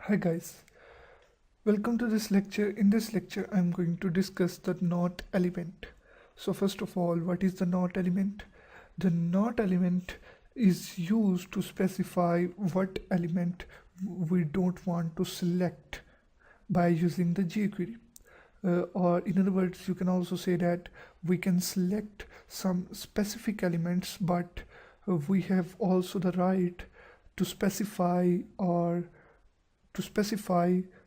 Hi guys, welcome to this lecture. In this lecture, I'm going to discuss the not element. So first of all, what is the not element? The not element is used to specify what element we don't want to select by using the jQuery. Or in other words, you can also say that we can select some specific elements, but we have also the right to specify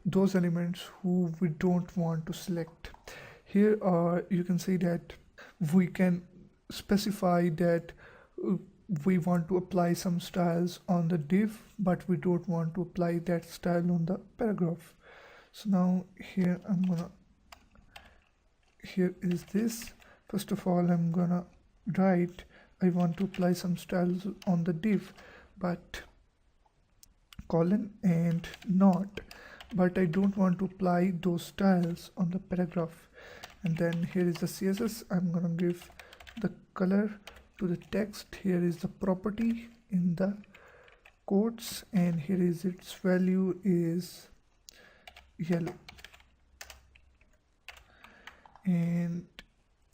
those elements who we don't want to select. Here you can say that we can specify that we want to apply some styles on the div, but we don't want to apply that style on the paragraph. So now here here is this. First of all, I'm gonna write I want to apply some styles on the div, but colon and not, but I don't want to apply those styles on the paragraph. And then here is the CSS. I'm gonna give the color to the text. Here is the property in the quotes, and here is its value is yellow, and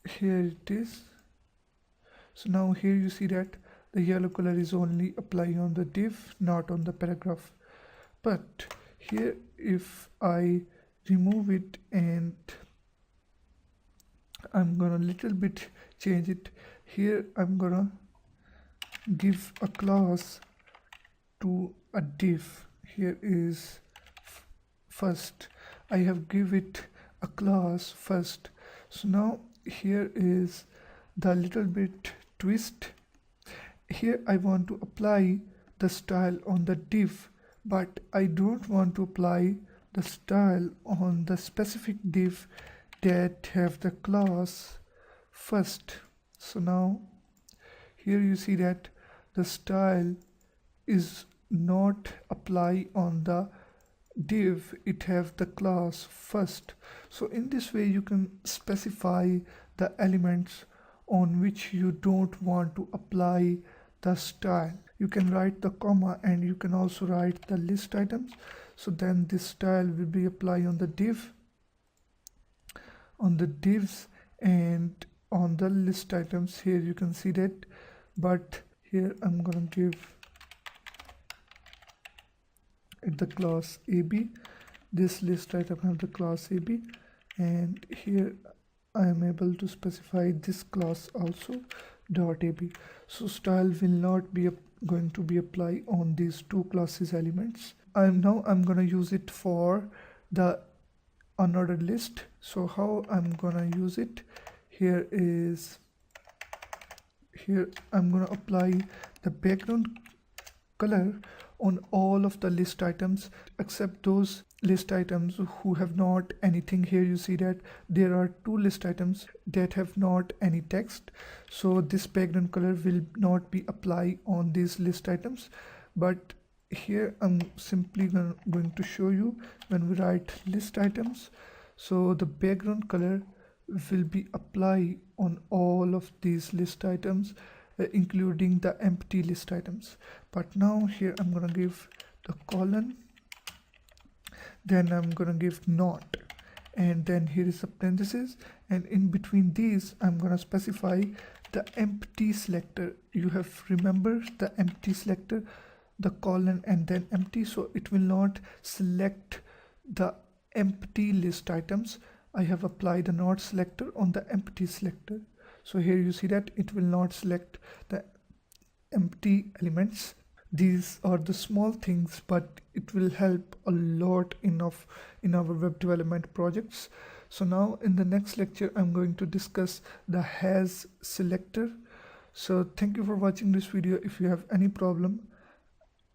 here it is. So now here you see that the yellow color is only applying on the div, not on the paragraph. But here if I remove it and I'm gonna little bit change it, here I'm gonna give a class to a div. Here is first, I have give it a class first. So now here is the little bit twist. Here I want to apply the style on the div, but I don't want to apply the style on the specific div that have the class first. So now here you see that the style is not apply on the div, it have the class first. So in this way you can specify the elements on which you don't want to apply the style. You can write the comma, and you can also write the list items. So then this style will be applied on the div, on the divs, and on the list items. Here you can see that, but here I'm gonna give it the class AB. This list item have the class AB, and here I am able to specify this class also dot AB. So style will not be going to be applied on these two classes elements. I'm gonna use it for the unordered list. So how I'm gonna use it, here I'm gonna apply the background color on all of the list items except those list items who have not anything. Here you see that there are two list items that have not any text, so this background color will not be applied on these list items. But here I'm simply going to show you when we write list items, so the background color will be applied on all of these list items, including the empty list items. But now here I'm gonna give the colon, then I'm gonna give not, and then here is a parenthesis, and in between these I'm gonna specify the empty selector. You have remembered the empty selector, the colon and then empty, so it will not select the empty list items. I have applied the not selector on the empty selector. So here you see that it will not select the empty elements. These are the small things, but it will help a lot in our web development projects. So now in the next lecture, I'm going to discuss the has selector. So thank you for watching this video. If you have any problem,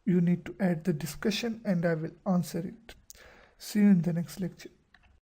you need to add the discussion and I will answer it. See you in the next lecture.